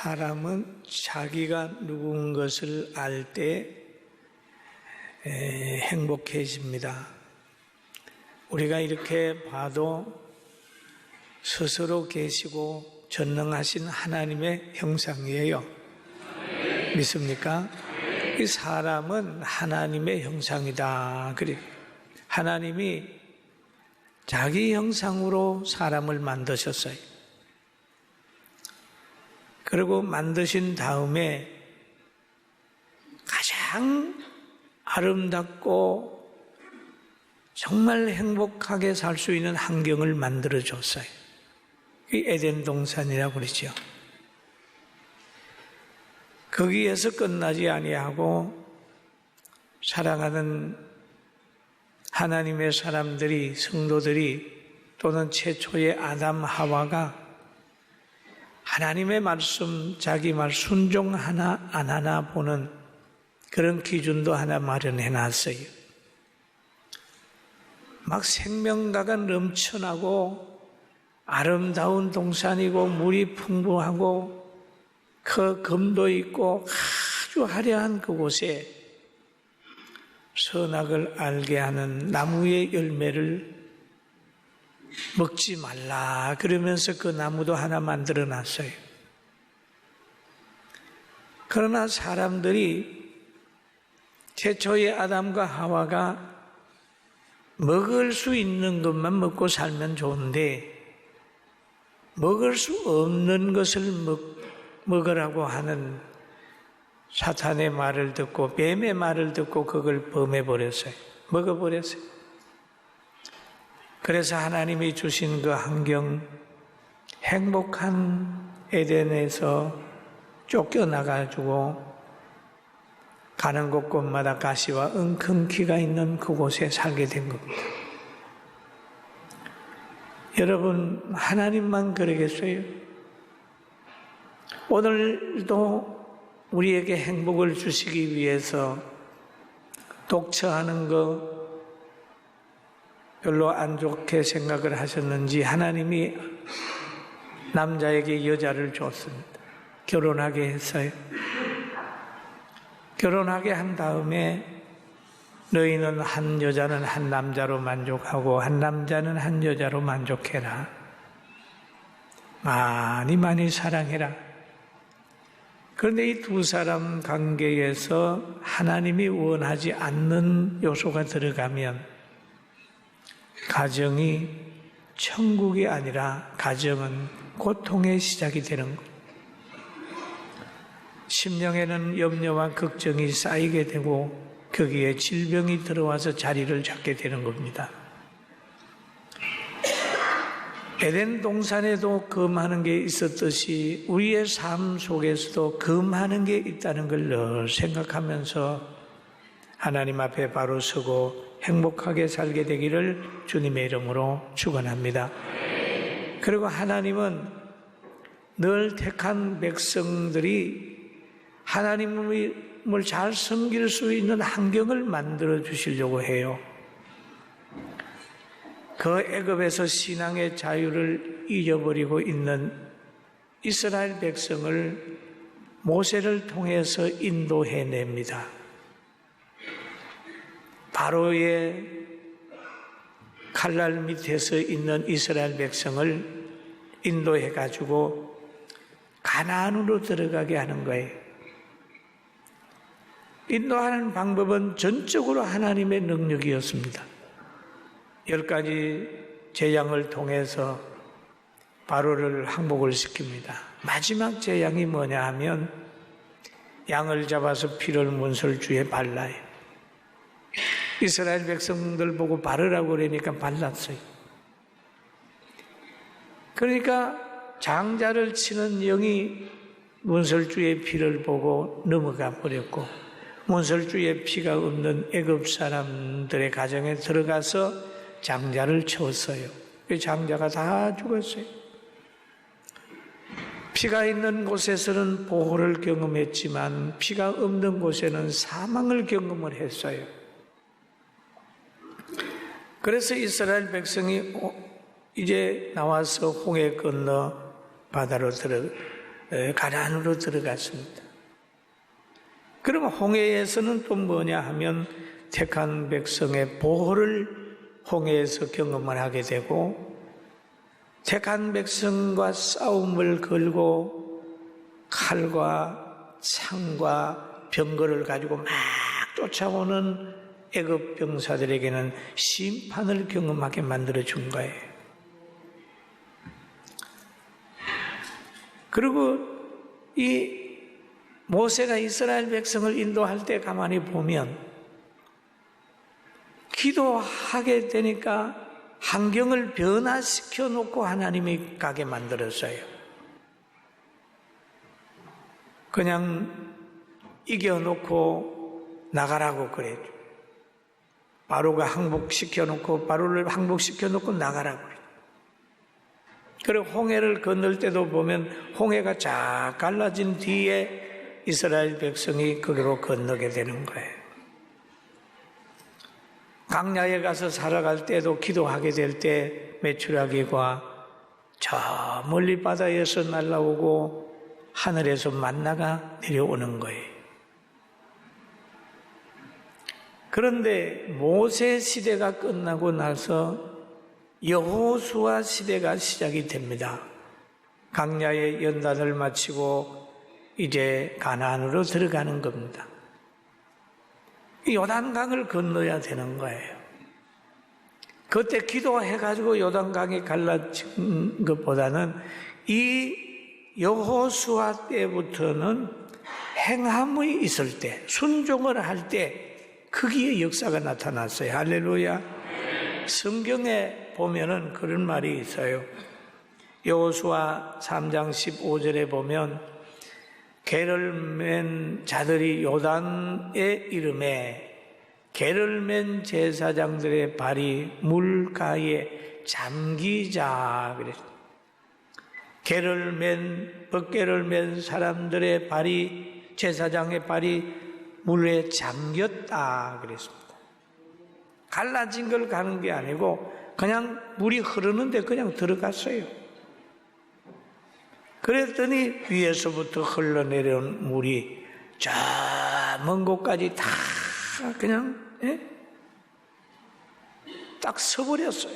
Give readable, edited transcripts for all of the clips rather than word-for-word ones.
사람은 자기가 누군 것을 알 때 행복해집니다. 우리가 이렇게 봐도 스스로 계시고 전능하신 하나님의 형상이에요. 믿습니까? 이 사람은 하나님의 형상이다. 그래. 하나님이 자기 형상으로 사람을 만드셨어요. 그리고 만드신 다음에 가장 아름답고 정말 행복하게 살 수 있는 환경을 만들어줬어요. 이 에덴 동산이라고 그러죠. 거기에서 끝나지 아니하고 사랑하는 하나님의 사람들이, 성도들이 또는 최초의 아담 하와가 하나님의 말씀, 자기 말 순종하나 안 하나 보는 그런 기준도 하나 마련해 놨어요. 막 생명가가 넘쳐나고 아름다운 동산이고 물이 풍부하고 그 금도 있고 아주 화려한 그곳에 선악을 알게 하는 나무의 열매를 먹지 말라 그러면서 그 나무도 하나 만들어 놨어요. 그러나 사람들이 최초의 아담과 하와가 먹을 수 있는 것만 먹고 살면 좋은데 먹을 수 없는 것을 먹으라고 하는 사탄의 말을 듣고 뱀의 말을 듣고 그걸 범해버렸어요. 먹어버렸어요. 그래서 하나님이 주신 그 환경, 행복한 에덴에서 쫓겨나가지고 가는 곳곳마다 가시와 엉겅퀴가 있는 그곳에 살게 된 겁니다. 여러분, 하나님만 그러겠어요? 오늘도 우리에게 행복을 주시기 위해서 독처하는 거 별로 안 좋게 생각을 하셨는지 하나님이 남자에게 여자를 줬습니다. 결혼하게 했어요. 결혼하게 한 다음에 너희는 한 여자는 한 남자로 만족하고 한 남자는 한 여자로 만족해라. 많이 사랑해라. 그런데 이 두 사람 관계에서 하나님이 원하지 않는 요소가 들어가면 가정이 천국이 아니라 가정은 고통의 시작이 되는 것. 심령에는 염려와 걱정이 쌓이게 되고 거기에 질병이 들어와서 자리를 잡게 되는 겁니다. 에덴 동산에도 금하는 게 있었듯이 우리의 삶 속에서도 금하는 게 있다는 걸 늘 생각하면서 하나님 앞에 바로 서고 행복하게 살게 되기를 주님의 이름으로 축원합니다. 그리고 하나님은 늘 택한 백성들이 하나님을 잘 섬길 수 있는 환경을 만들어 주시려고 해요. 그 애굽에서 신앙의 자유를 잊어버리고 있는 이스라엘 백성을 모세를 통해서 인도해냅니다. 바로의 칼날 밑에서 있는 이스라엘 백성을 인도해가지고 가나안으로 들어가게 하는 거예요. 인도하는 방법은 전적으로 하나님의 능력이었습니다. 10가지 재앙을 통해서 바로를 항복을 시킵니다. 마지막 재앙이 뭐냐 하면 양을 잡아서 피를 문설주에 발라요. 이스라엘 백성들 보고 바르라고 그러니까 발랐어요. 그러니까 장자를 치는 영이 문설주의 피를 보고 넘어가 버렸고 문설주의 피가 없는 애굽 사람들의 가정에 들어가서 장자를 쳤어요. 그 장자가 다 죽었어요. 피가 있는 곳에서는 보호를 경험했지만 피가 없는 곳에는 사망을 경험을 했어요. 그래서 이스라엘 백성이 이제 나와서 홍해 건너 바다로 가나안으로 들어갔습니다. 그러면 홍해에서는 또 뭐냐 하면 택한 백성의 보호를 홍해에서 경험을 하게 되고, 택한 백성과 싸움을 걸고 칼과 창과 병거를 가지고 막 쫓아오는 애굽 병사들에게는 심판을 경험하게 만들어준 거예요. 그리고 이 모세가 이스라엘 백성을 인도할 때 가만히 보면 기도하게 되니까 환경을 변화시켜 놓고 하나님이 가게 만들었어요. 그냥 이겨놓고 나가라고 그래요. 바로가 항복시켜 놓고, 바로를 항복시켜 놓고 나가라고 그래요. 그리고 홍해를 건널 때도 보면 홍해가 쫙 갈라진 뒤에 이스라엘 백성이 거기로 건너게 되는 거예요. 광야에 가서 살아갈 때도 기도하게 될 때 메추라기가 저 멀리 바다에서 날아오고 하늘에서 만나가 내려오는 거예요. 그런데 모세 시대가 끝나고 나서 여호수아 시대가 시작이 됩니다. 광야의 연단을 마치고 이제 가나안으로 들어가는 겁니다. 요단강을 건너야 되는 거예요. 그때 기도해가지고 요단강이 갈라진 것보다는 이 여호수아 때부터는 행함이 있을 때, 순종을 할 때 거기에 역사가 나타났어요. 할렐루야. 성경에 보면은 그런 말이 있어요. 여호수아 3장 15절에 보면 개를 맨 자들이 요단의 이름에 개를 맨 제사장들의 발이 물가에 잠기자 그랬어요. 개를 맨, 벗개를 맨 사람들의 발이, 제사장의 발이 물에 잠겼다 그랬습니다. 갈라진 걸 가는 게 아니고 그냥 물이 흐르는데 그냥 들어갔어요. 그랬더니 위에서부터 흘러내려온 물이 저 먼 곳까지 다 그냥 딱 서버렸어요.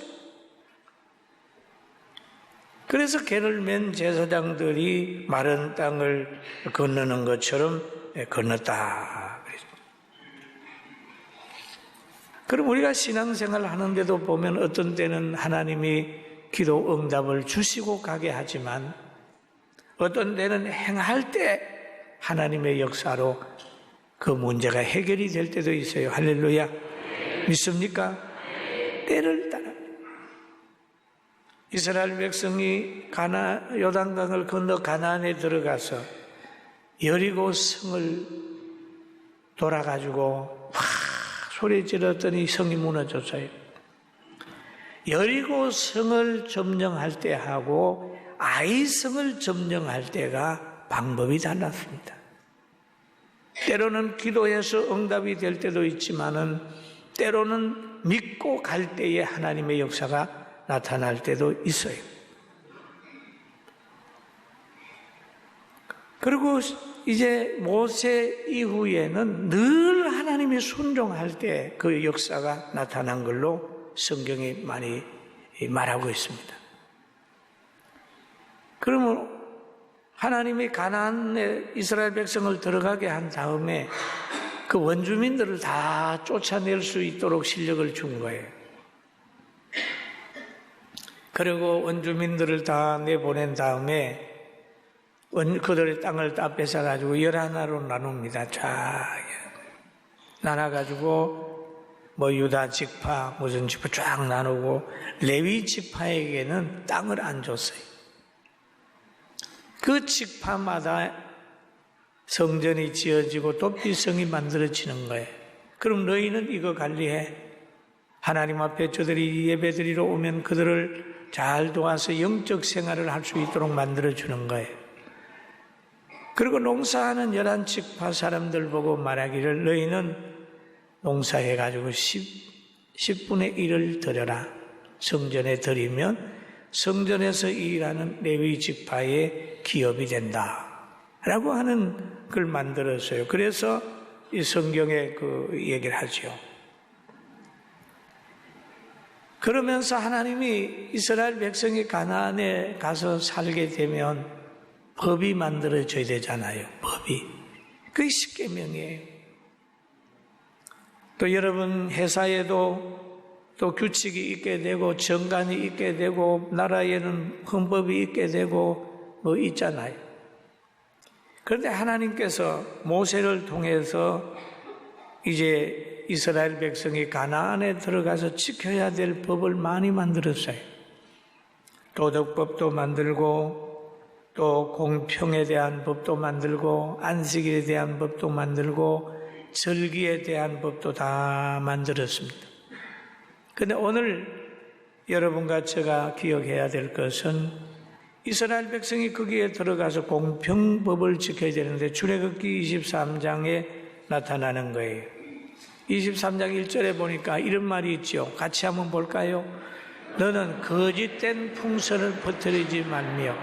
그래서 개를 맨 제사장들이 마른 땅을 건너는 것처럼 건넜다. 그럼 우리가 신앙생활을 하는데도 보면 어떤 때는 하나님이 기도 응답을 주시고 가게 하지만 어떤 때는 행할 때 하나님의 역사로 그 문제가 해결이 될 때도 있어요. 할렐루야. 믿습니까? 때를 따라 이스라엘 백성이 요단강을 건너 가나안에 들어가서 여리고 성을 돌아가지고 소리 질렀더니 성이 무너졌어요. 여리고 성을 점령할 때 하고 아이성을 점령할 때가 방법이 달랐습니다. 때로는 기도해서 응답이 될 때도 있지만은 때로는 믿고 갈 때에 하나님의 역사가 나타날 때도 있어요. 그리고 이제 모세 이후에는 늘 하나님이 순종할 때 그 역사가 나타난 걸로 성경이 많이 말하고 있습니다. 그러면 하나님이 가나안에 이스라엘 백성을 들어가게 한 다음에 그 원주민들을 다 쫓아낼 수 있도록 실력을 준 거예요. 그리고 원주민들을 다 내보낸 다음에 그들의 땅을 다 뺏어가지고 11나라로 나눕니다. 쫙 나눠가지고 뭐 유다 지파 무슨 지파 쫙 나누고 레위 지파에게는 땅을 안 줬어요. 그 지파마다 성전이 지어지고 도피성이 만들어지는 거예요. 그럼 너희는 이거 관리해. 하나님 앞에 저들이 예배드리러 오면 그들을 잘 도와서 영적 생활을 할 수 있도록 만들어주는 거예요. 그리고 농사하는 11지파 사람들 보고 말하기를 너희는 농사해가지고 10분의 1을 드려라. 성전에 드리면 성전에서 일하는 레위 지파의 기업이 된다. 라고 하는 걸 만들었어요. 그래서 이 성경에 그 얘기를 하죠. 그러면서 하나님이 이스라엘 백성이 가나안에 가서 살게 되면 법이 만들어져야 되잖아요. 법이. 그게 십계명이에요. 또 여러분 회사에도 또 규칙이 있게 되고 정관이 있게 되고 나라에는 헌법이 있게 되고 뭐 있잖아요. 그런데 하나님께서 모세를 통해서 이제 이스라엘 백성이 가나안에 들어가서 지켜야 될 법을 많이 만들었어요. 도덕법도 만들고 또 공평에 대한 법도 만들고 안식일에 대한 법도 만들고 절기에 대한 법도 다 만들었습니다. 그런데 오늘 여러분과 제가 기억해야 될 것은 이스라엘 백성이 거기에 들어가서 공평법을 지켜야 되는데 출애굽기 23장에 나타나는 거예요. 23장 1절에 보니까 이런 말이 있죠. 같이 한번 볼까요? 너는 거짓된 풍선을 퍼뜨리지 말며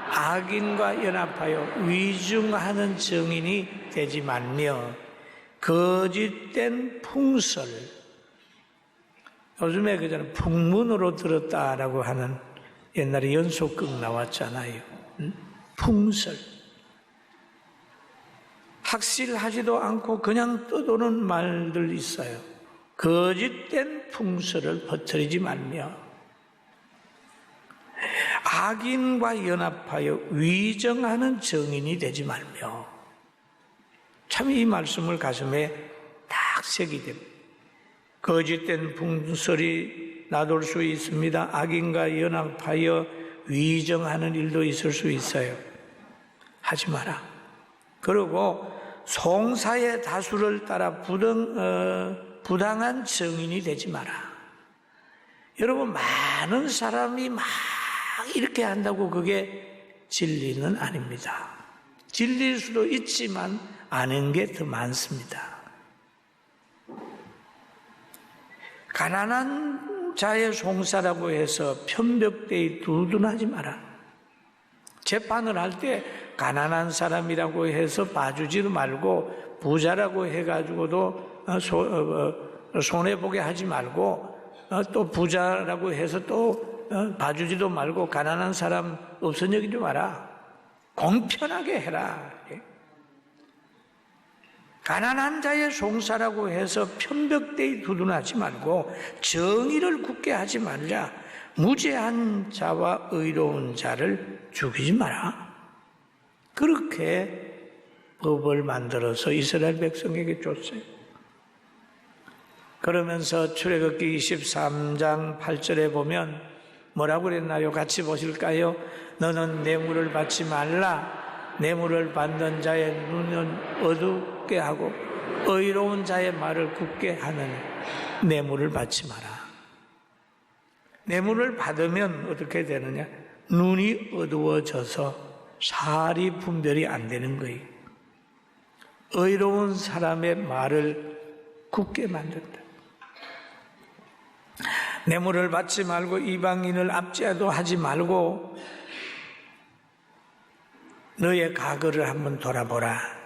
악인과 연합하여 위증하는 증인이 되지 말며 거짓된 풍설, 요즘에 그저는 풍문으로 들었다라고 하는 옛날에 연속극 나왔잖아요. 풍설. 확실하지도 않고 그냥 떠도는 말들 있어요. 거짓된 풍설을 퍼뜨리지 말며 악인과 연합하여 위정하는 정인이 되지 말며. 참 이 말씀을 가슴에 딱 새기게 됩니다. 거짓된 풍설이 나돌 수 있습니다. 악인과 연합하여 위정하는 일도 있을 수 있어요. 하지 마라. 그리고 송사의 다수를 따라 부당한 증인이 되지 마라. 여러분, 많은 사람이 막 이렇게 한다고 그게 진리는 아닙니다. 진리일 수도 있지만 아는 게 더 많습니다. 가난한 자의 송사라고 해서 편벽대에 두둔하지 마라. 재판을 할 때 가난한 사람이라고 해서 봐주지도 말고 부자라고 해가지고도 손해보게 하지 말고 또 부자라고 해서 또 봐주지도 말고 가난한 사람 없은 여기지 마라. 공평하게 해라. 가난한 자의 송사라고 해서 편벽대에 두둔하지 말고 정의를 굳게 하지 말자. 무죄한 자와 의로운 자를 죽이지 마라. 그렇게 법을 만들어서 이스라엘 백성에게 줬어요. 그러면서 출애굽기 23장 8절에 보면 뭐라고 그랬나요? 같이 보실까요? 너는 뇌물을 받지 말라. 뇌물을 받는 자의 눈은 어둡게 하고 의로운 자의 말을 굳게 하는 뇌물을 받지 마라. 뇌물을 받으면 어떻게 되느냐? 눈이 어두워져서 살이 분별이 안 되는 거예요. 의로운 사람의 말을 굳게 만든다. 뇌물을 받지 말고 이방인을 압제도 하지 말고 너의 과거를 한번 돌아보라.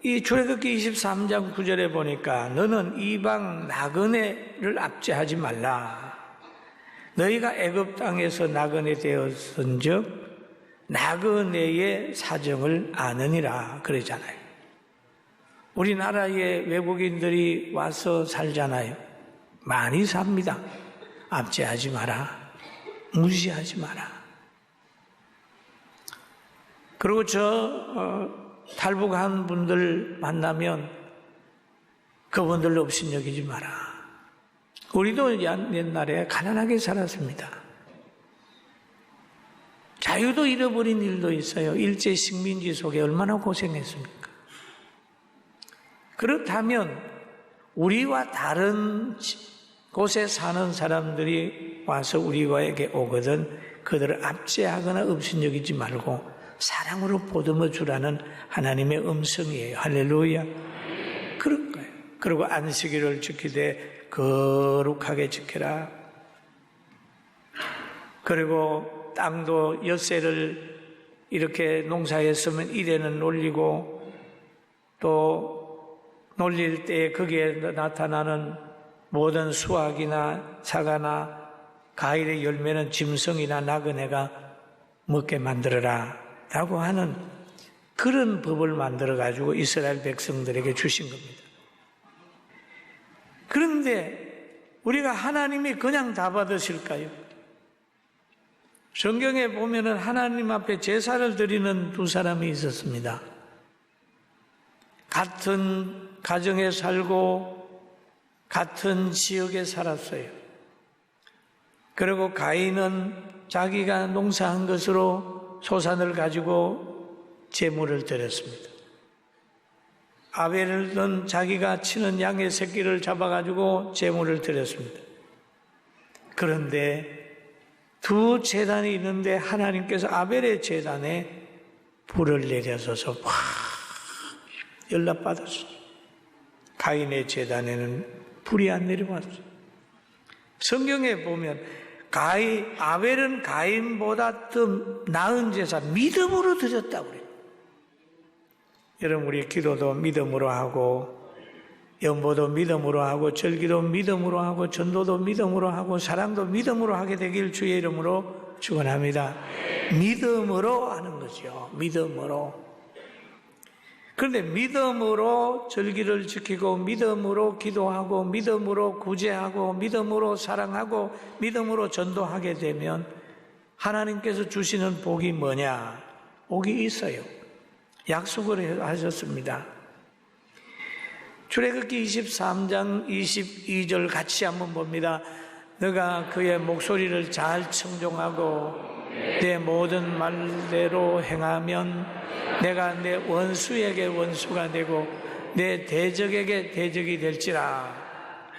이 출애굽기 23장 9절에 보니까 너는 이방 나그네를 압제하지 말라. 너희가 애굽 땅에서 나그네 되었은즉 나그네의 사정을 아느니라 그러잖아요. 우리나라에 외국인들이 와서 살잖아요. 많이 삽니다. 압제하지 마라. 무시하지 마라. 그리고 탈북한 분들 만나면 그분들 없인 여기지 마라. 우리도 옛날에 가난하게 살았습니다. 자유도 잃어버린 일도 있어요. 일제 식민지 속에 얼마나 고생했습니까? 그렇다면 우리와 다른 곳에 사는 사람들이 와서 우리에게 오거든 그들을 압제하거나 없인 여기지 말고 사랑으로 보듬어 주라는 하나님의 음성이에요. 할렐루야. 그런 거예요. 그리고 안식일을 지키되 거룩하게 지켜라. 그리고 땅도 엿새를 이렇게 농사했으면 이래는 놀리고 또 놀릴 때 거기에 나타나는 모든 수확이나 사과나 과일의 열매는 짐승이나 나그네가 먹게 만들어라 라고 하는 그런 법을 만들어 가지고 이스라엘 백성들에게 주신 겁니다. 그런데 우리가 하나님이 그냥 다 받으실까요? 성경에 보면은 하나님 앞에 제사를 드리는 두 사람이 있었습니다. 같은 가정에 살고 같은 지역에 살았어요. 그리고 가인은 자기가 농사한 것으로 소산을 가지고 제물을 드렸습니다. 아벨은 자기가 치는 양의 새끼를 잡아가지고 제물을 드렸습니다. 그런데 두 제단이 있는데 하나님께서 아벨의 제단에 불을 내려서서 확 연락받았어요. 가인의 제단에는 불이 안 내려왔어요. 성경에 보면 아벨은 가인보다 더 나은 제사 믿음으로 드렸다고 그래요. 여러분, 우리 기도도 믿음으로 하고 연보도 믿음으로 하고 절기도 믿음으로 하고 전도도 믿음으로 하고 사랑도 믿음으로 하게 되길 주의 이름으로 축원합니다. 믿음으로 하는 거죠. 믿음으로. 그런데 믿음으로 절기를 지키고 믿음으로 기도하고 믿음으로 구제하고 믿음으로 사랑하고 믿음으로 전도하게 되면 하나님께서 주시는 복이 뭐냐? 복이 있어요. 약속을 하셨습니다. 출애굽기 23장 22절 같이 한번 봅니다. 너가 그의 목소리를 잘 청종하고 내 모든 말대로 행하면 내가 내 원수에게 원수가 되고 내 대적에게 대적이 될지라.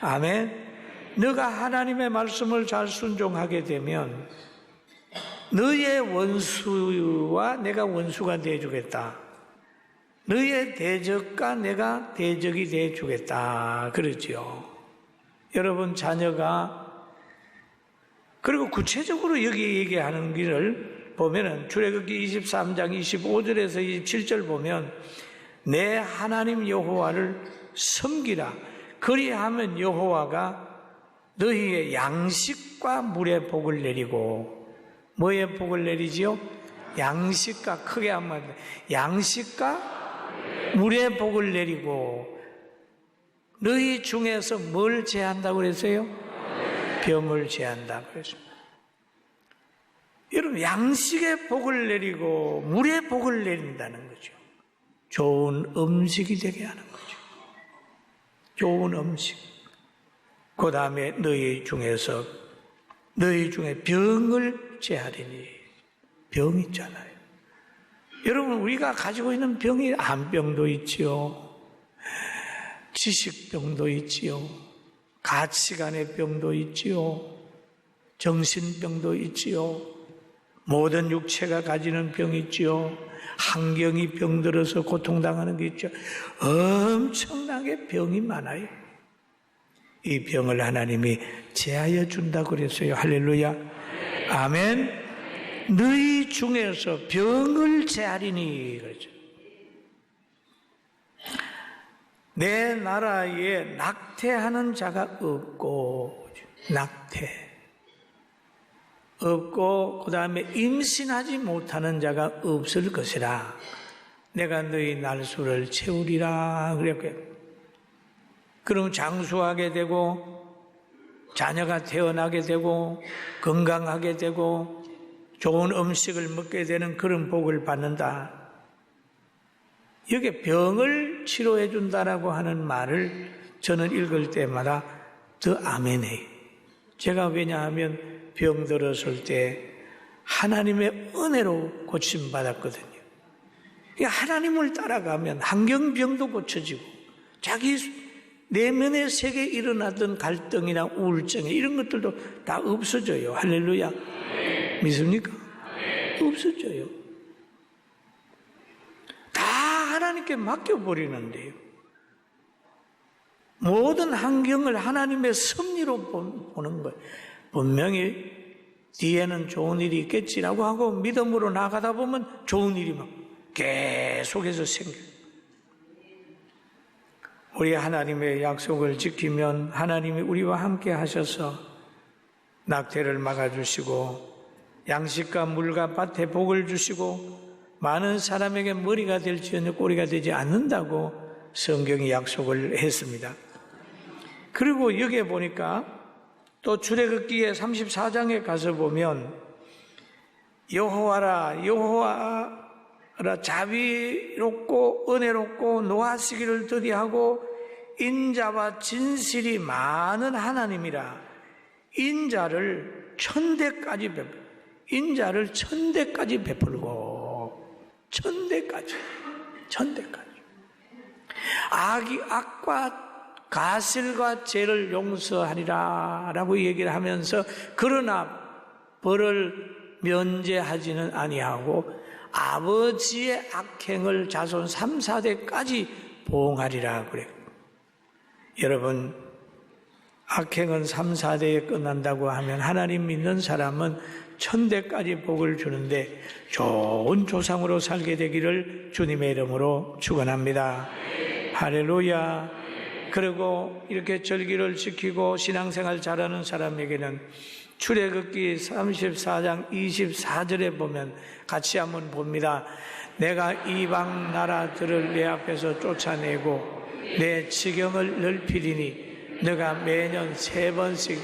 아멘. 너가 하나님의 말씀을 잘 순종하게 되면 너의 원수와 내가 원수가 되어주겠다. 너의 대적과 내가 대적이 되어주겠다. 그러죠. 여러분, 자녀가 그리고 구체적으로 여기 얘기하는 길을 보면은 출애굽기 23장 25절에서 27절 보면 내 하나님 여호와를 섬기라. 그리하면 여호와가 너희의 양식과 물의 복을 내리고, 뭐의 복을 내리지요? 양식과, 크게 한번, 양식과 물의 복을 내리고, 너희 중에서 뭘 제한다고 그랬어요? 병을 제한다고 그랬습니다. 여러분, 양식의 복을 내리고 물의 복을 내린다는 거죠. 좋은 음식이 되게 하는 거죠. 좋은 음식. 그 다음에 너희 중에 병을 제하리니. 병 있잖아요. 여러분, 우리가 가지고 있는 병이 암병도 있지요. 지식병도 있지요. 가치관의 병도 있지요. 정신병도 있지요. 모든 육체가 가지는 병이 있지요. 환경이 병들어서 고통당하는 게 있죠. 엄청나게 병이 많아요. 이 병을 하나님이 제하여 준다고 그랬어요. 할렐루야. 아멘. 너희 중에서 병을 제하리니 그러죠. 내 나라에 낙태하는 자가 없고, 낙태 없고, 그 다음에 임신하지 못하는 자가 없을 것이라. 내가 너희 날수를 채우리라. 그랬고요. 그럼 장수하게 되고, 자녀가 태어나게 되고, 건강하게 되고, 좋은 음식을 먹게 되는 그런 복을 받는다. 여기 병을 치료해 준다라고 하는 말을 저는 읽을 때마다 더 아멘해요. 제가 왜냐하면 병들었을 때 하나님의 은혜로 고침받았거든요. 하나님을 따라가면 환경병도 고쳐지고 자기 내면의 세계에 일어났던 갈등이나 우울증 이런 것들도 다 없어져요. 할렐루야. 믿습니까? 없어져요. 다 하나님께 맡겨버리는데요. 모든 환경을 하나님의 섭리로 보는 거예요. 분명히 뒤에는 좋은 일이 있겠지라고 하고 믿음으로 나가다 보면 좋은 일이 막 계속해서 생겨요. 우리 하나님의 약속을 지키면 하나님이 우리와 함께 하셔서 낙태를 막아주시고 양식과 물과 밭에 복을 주시고 많은 사람에게 머리가 될지언정 꼬리가 되지 않는다고 성경이 약속을 했습니다. 그리고 여기에 보니까 또 출애굽기의 34장에 가서 보면 여호와라 자비롭고 은혜롭고 노하시기를 더디하고 인자와 진실이 많은 하나님이라 인자를 천대까지 베풀고 천대까지 악과 가실과 죄를 용서하리라 라고 얘기를 하면서 그러나 벌을 면제하지는 아니하고 아버지의 악행을 자손 3, 4대까지 보응하리라 그래요. 여러분, 악행은 3, 4대에 끝난다고 하면 하나님 믿는 사람은 1000대까지 복을 주는데 좋은 조상으로 살게 되기를 주님의 이름으로 축원합니다. 할렐루야. 그리고 이렇게 절기를 지키고 신앙생활 잘하는 사람에게는 출애굽기 34장 24절에 보면 같이 한번 봅니다. 내가 이방 나라들을 내 앞에서 쫓아내고 내 지경을 넓히리니 너가 매년 3번씩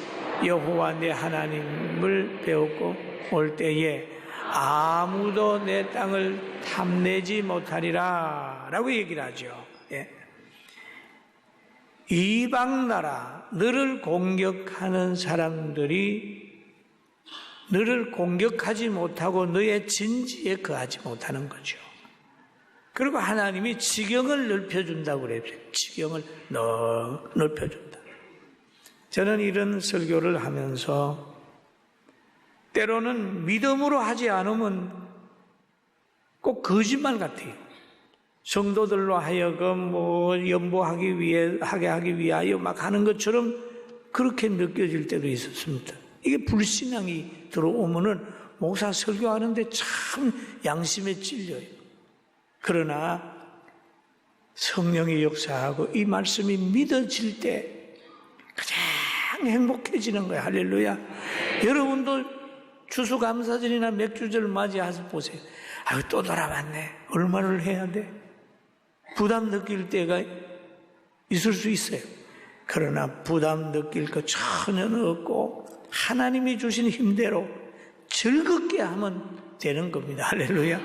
여호와 내 하나님을 배웠고 올 때에 아무도 내 땅을 탐내지 못하리라 라고 얘기를 하죠. 예. 이방 나라, 너를 공격하는 사람들이 너를 공격하지 못하고 너의 진지에 거하지 못하는 거죠. 그리고 하나님이 지경을 넓혀준다고 그랬어요. 지경을 넓혀준다. 저는 이런 설교를 하면서 때로는 믿음으로 하지 않으면 꼭 거짓말 같아요. 성도들로 하여금 하게 하기 위하여 막 하는 것처럼 그렇게 느껴질 때도 있었습니다. 이게 불신앙이 들어오면은 목사 설교하는데 참 양심에 찔려요. 그러나 성령의 역사하고 이 말씀이 믿어질 때 가장 행복해지는 거예요. 할렐루야. 여러분도 추수감사절이나 맥주절 맞이해서 보세요. 아유, 또 돌아왔네. 얼마를 해야 돼? 부담 느낄 때가 있을 수 있어요. 그러나 부담 느낄 것 전혀 없고 하나님이 주신 힘대로 즐겁게 하면 되는 겁니다. 할렐루야.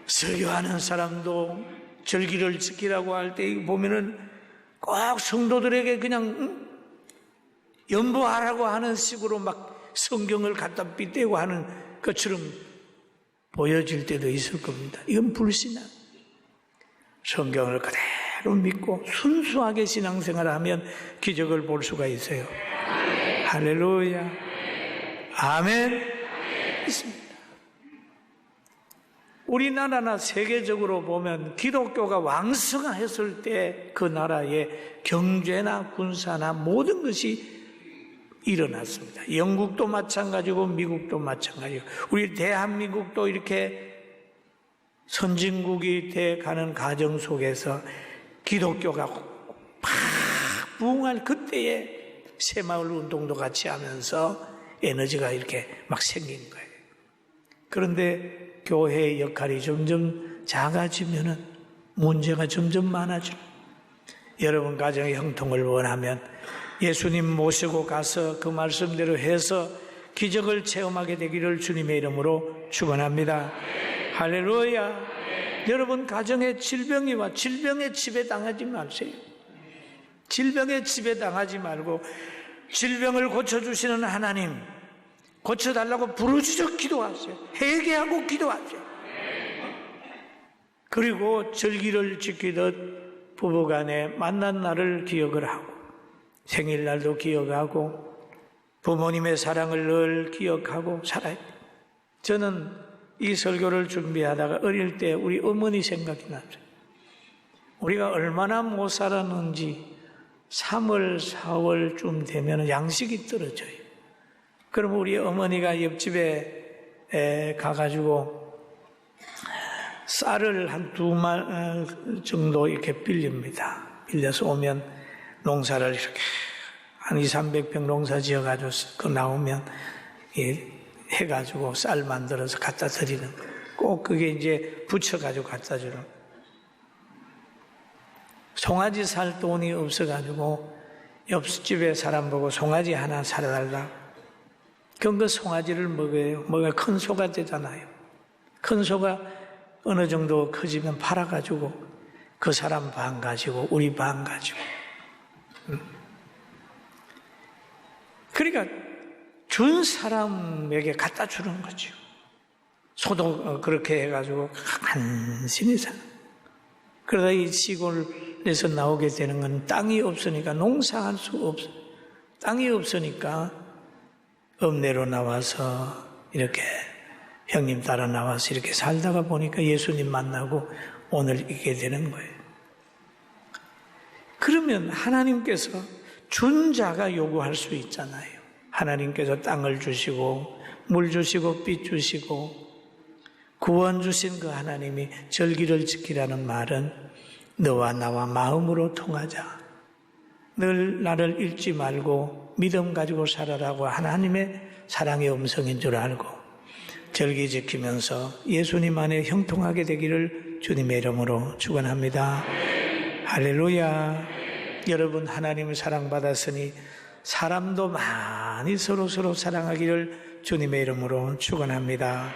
설교하는 사람도 절기를 지키라고 할 때 보면은 꼭 성도들에게 그냥 연보하라고 하는 식으로 막 성경을 갖다 빗대고 하는 것처럼 보여질 때도 있을 겁니다. 이건 불신앙. 성경을 그대로 믿고 순수하게 신앙생활을 하면 기적을 볼 수가 있어요. 할렐루야. 아멘. 있습니다. 우리나라나 세계적으로 보면 기독교가 왕성했을 때 그 나라의 경제나 군사나 모든 것이 일어났습니다. 영국도 마찬가지고 미국도 마찬가지고 우리 대한민국도 이렇게 선진국이 돼가는 과정 속에서 기독교가 팍 부흥할 그때에 새마을 운동도 같이 하면서 에너지가 이렇게 막 생긴 거예요. 그런데 교회의 역할이 점점 작아지면은 문제가 점점 많아져. 여러분 가정의 형통을 원하면 예수님 모시고 가서 그 말씀대로 해서 기적을 체험하게 되기를 주님의 이름으로 축원합니다. 할렐루야. 여러분 가정에 질병이 와 질병에 지배당하지 마세요. 질병에 지배당하지 말고 질병을 고쳐주시는 하나님 고쳐달라고 부르짖어 기도하세요. 회개하고 기도하세요. 그리고 절기를 지키듯 부부간에 만난 날을 기억을 하고 생일날도 기억하고 부모님의 사랑을 늘 기억하고 살아야 돼요. 저는 이 설교를 준비하다가 어릴 때 우리 어머니 생각이 났어요. 우리가 얼마나 못 살았는지 3월, 4월쯤 되면 양식이 떨어져요. 그럼 우리 어머니가 옆집에 가가지고 쌀을 한 2만 정도 이렇게 빌립니다. 빌려서 오면 농사를 이렇게 한 200~300평 농사 지어가지고 그 나오면 해가지고 쌀 만들어서 갖다 드리는, 꼭 그게 이제 부쳐가지고 갖다 주는. 송아지 살 돈이 없어가지고 옆집에 사람 보고 송아지 하나 사달라. 그럼 그 송아지를 먹어요. 뭐가 큰 소가 되잖아요. 큰 소가 어느 정도 커지면 팔아가지고 그 사람 반 가지고 우리 반 가지고. 그러니까 준 사람에게 갖다 주는 거죠. 소도 그렇게 해가지고 간신히 사. 그러다 이 시골에서 나오게 되는 건 땅이 없으니까 농사할 수 없어. 땅이 없으니까 읍내로 나와서 이렇게 형님 따라 나와서 이렇게 살다가 보니까 예수님 만나고 오늘 있게 되는 거예요. 그러면 하나님께서 준 자가 요구할 수 있잖아요. 하나님께서 땅을 주시고 물 주시고 빛 주시고 구원 주신 그 하나님이 절기를 지키라는 말은 너와 나와 마음으로 통하자. 늘 나를 잃지 말고 믿음 가지고 살아라고 하나님의 사랑의 음성인 줄 알고 절기 지키면서 예수님 안에 형통하게 되기를 주님의 이름으로 축원합니다. 할렐루야. 여러분, 하나님을 사랑받았으니 사람도 많이 서로 사랑하기를 주님의 이름으로 축원합니다.